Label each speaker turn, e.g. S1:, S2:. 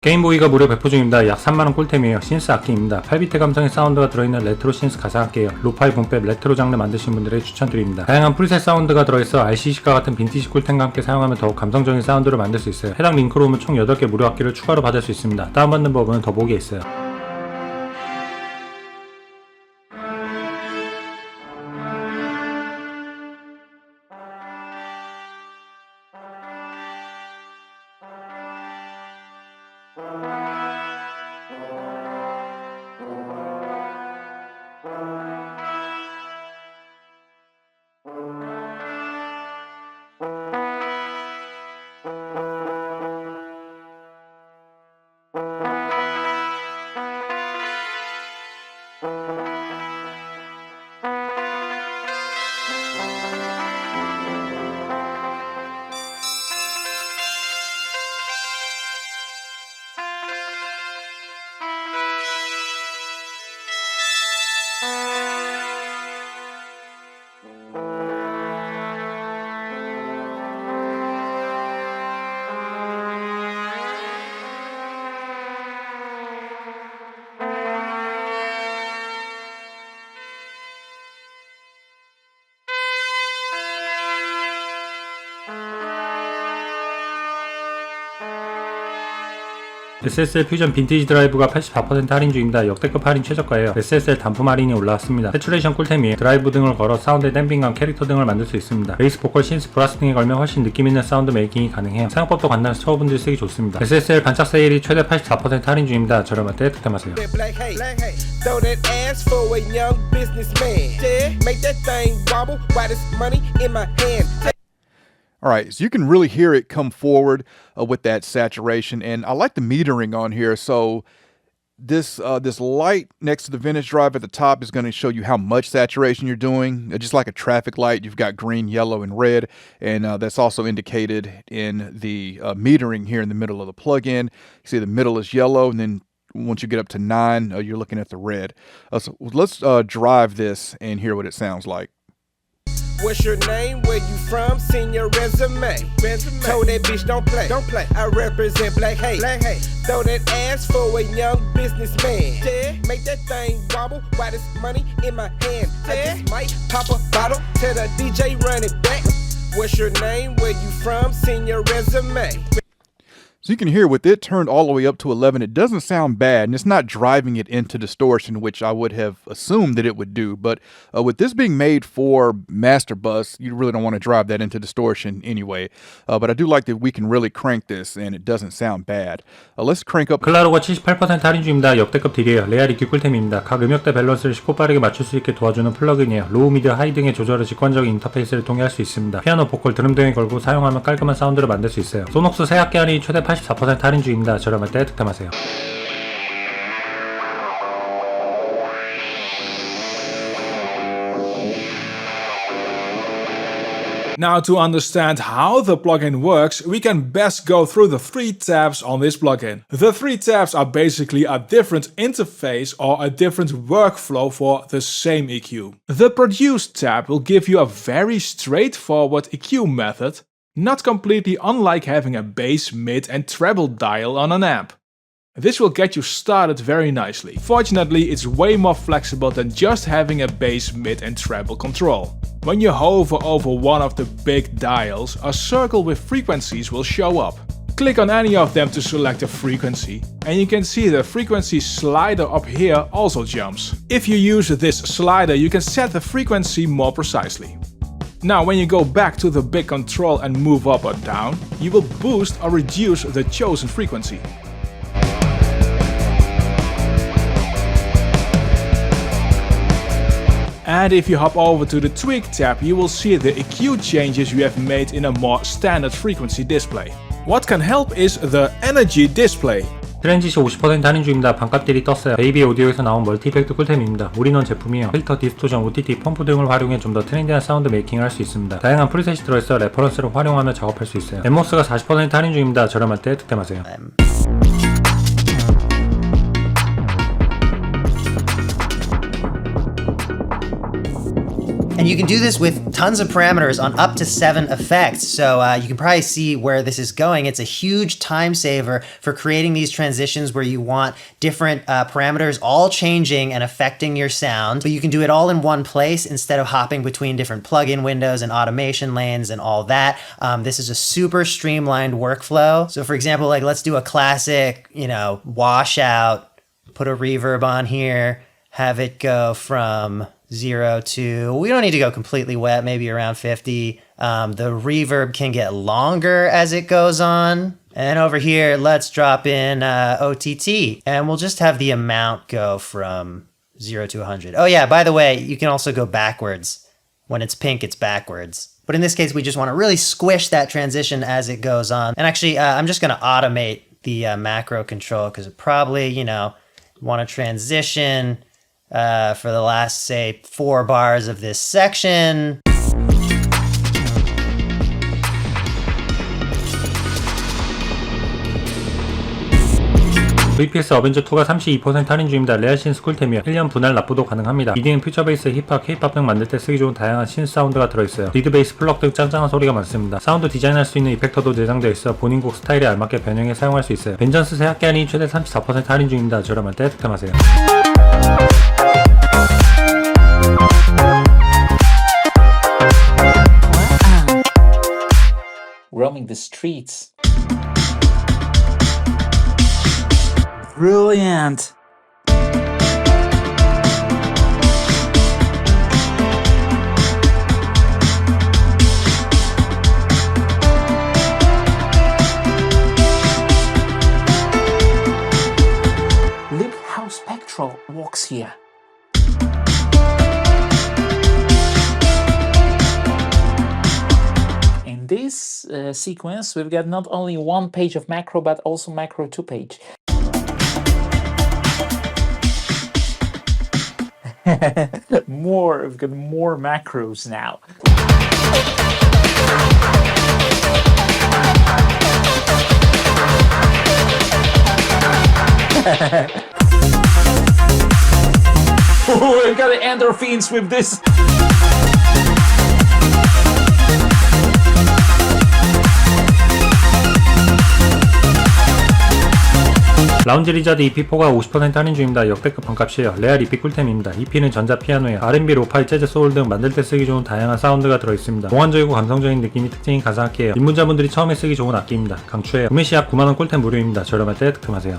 S1: 게임보이가 무료 배포 중입니다. 약 3만원 꿀템이에요. 신스 악기입니다. 8비트 감성의 사운드가 들어있는 레트로 신스 가상악기예요. 로파이 분백 레트로 장르 만드신 분들에게 추천드립니다. 다양한 프리셋 사운드가 들어있어 RCC과 같은 빈티지 꿀템과 함께 사용하면 더욱 감성적인 사운드를 만들 수 있어요. 해당 링크로 오면 총 8개 무료 악기를 추가로 받을 수 있습니다. 다운받는 법은 더보기에 있어요. SSL 퓨전 빈티지 드라이브가 84% 할인 중입니다. 역대급 할인 최저가예요. SSL 단품 할인이 올라왔습니다. 세츄레이션 꿀템이에요. 드라이브 등을 걸어 사운드의 댐핑감, 캐릭터 등을 만들 수 있습니다. 베이스, 보컬, 신스, 브라스 등에 걸면 훨씬 느낌있는 사운드 메이킹이 가능해요. 사용법도 간단해서 초보분들이 쓰기 좋습니다. SSL 반짝 세일이 최대 84% 할인 중입니다. 저렴할 때 득템하세요.
S2: Alright, so you can really hear it come forward with that saturation, and I like the metering on here. So this light next to the vintage drive at the top is going to show you how much saturation you're doing. Just like a traffic light, you've got green, yellow, and red, and that's also indicated in the metering here in the middle of the plugin. You see the middle is yellow, and then once you get up to 9, you're looking at the red. So let's drive this and hear what it sounds like.
S3: What's your name? Where you from? Send your resume. Told that bitch don't play. I represent black hate. Throw that ass for a young businessman. Yeah. Make that thing wobble. Why this money in my hand? I just might pop a bottle. Tell the DJ run it back. What's your name? Where you from? Send your resume.
S2: So you can hear with it turned all the way up to 11, it doesn't sound bad, and it's not driving it into distortion, which I would have assumed that it would do. But with this being made for master bus, you really don't want to drive that into distortion anyway. But I do like that we can really crank this, and it doesn't sound bad. Let's crank up.
S1: 클라로가 78% 할인 중입니다. 역대급 딜이에요. 레알 EQ 꿀템입니다. 각 음역대 밸런스를 쉽고 빠르게 맞출 수 있게 도와주는 플러그인이에요. 로우, 미드, 하이 등의 조절을 직관적인 인터페이스를 통해 할 수 있습니다. 피아노, 보컬, 드럼 등에 걸고 사용하면 깔끔한 사운드를 만들 수 있어요. 소녹스 새 악기 할인이 최대 84% 할인 중입니다. 저렴할 때 득템하세요.
S4: Now, to understand how the plugin works, we can best go through the 3 tabs on this plugin. The 3 tabs are basically a different interface or a different workflow for the same EQ. The Produce tab will give you a very straightforward EQ method, not completely unlike having a bass, mid and treble dial on an amp. This will get you started very nicely. Fortunately, it's way more flexible than just having a bass, mid and treble control. When you hover over one of the big dials, a circle with frequencies will show up. Click on any of them to select a frequency, and you can see the frequency slider up here also jumps. If you use this slider, you can set the frequency more precisely. Now, when you go back to the big control and move up or down, you will boost or reduce the chosen frequency. And if you hop over to the Tweak tab, you will see the EQ changes you have made in a more standard frequency display. What can help is the Energy display.
S1: 트랜지시 50% 할인 중입니다. 반값 딜이 떴어요. 베이비 오디오에서 나온 멀티 이펙트 꿀템입니다. 올인원 제품이에요. 필터, 디스토션, OTT, 펌프 등을 활용해 좀 더 트렌디한 사운드 메이킹을 할 수 있습니다. 다양한 프리셋이 들어있어 레퍼런스를 활용하며 작업할 수 있어요. 엠모스가 40% 할인 중입니다. 저렴할 때 득템하세요.
S5: And you can do this with tons of parameters on up to 7 effects. So you can probably see where this is going. It's a huge time saver for creating these transitions where you want different parameters all changing and affecting your sound, but you can do it all in one place instead of hopping between different plugin windows and automation lanes and all that. This is a super streamlined workflow. So for example, like let's do a classic, washout, put a reverb on here, have it go from 0 to, we don't need to go completely wet, maybe around 50. The reverb can get longer as it goes on. And over here, let's drop in OTT, and we'll just have the amount go from 0 to 100. Oh yeah, by the way, you can also go backwards. When it's pink, it's backwards. But in this case, we just want to really squish that transition as it goes on. And actually, I'm just going to automate the macro control because it probably, want to transition for the last, say, 4 bars of this section.
S1: VPS 어벤져 2가 32% 할인 중입니다. 레아신 스쿨템이요. 1년 분할 납부도 가능합니다. 미디는 퓨처 베이스, 힙합, 케이팝 등 만들 때 쓰기 좋은 다양한 신스 사운드가 들어있어요. 리드 베이스, 플럭 등 짱짱한 소리가 많습니다. 사운드 디자인할 수 있는 이펙터도 내장되어 있어 본인 곡 스타일에 알맞게 변형해 사용할 수 있어요. 벤전스 새학기 할인 최대 34% 할인 중입니다. 저렴할 때 득템하세요.
S6: Roaming the streets. Brilliant. Look how Spectral walks here. In this sequence, we've got not only one page of macro, but also macro 2 page. We've got more macros now. Oh, I've got the endorphins with this.
S1: 라운지 리자드 EP4가 50% 할인 중입니다. 역대급 반값이에요. 레알 EP 꿀템입니다. EP는 전자 피아노에 R&B, 로파이, 재즈, 소울 등 만들 때 쓰기 좋은 다양한 사운드가 들어있습니다. 몽환적이고 감성적인 느낌이 특징인 가상악기예요. 입문자분들이 처음에 쓰기 좋은 악기입니다. 강추해요. 구매 시 약 9만원 꿀템 무료입니다. 저렴할 때 득템하세요.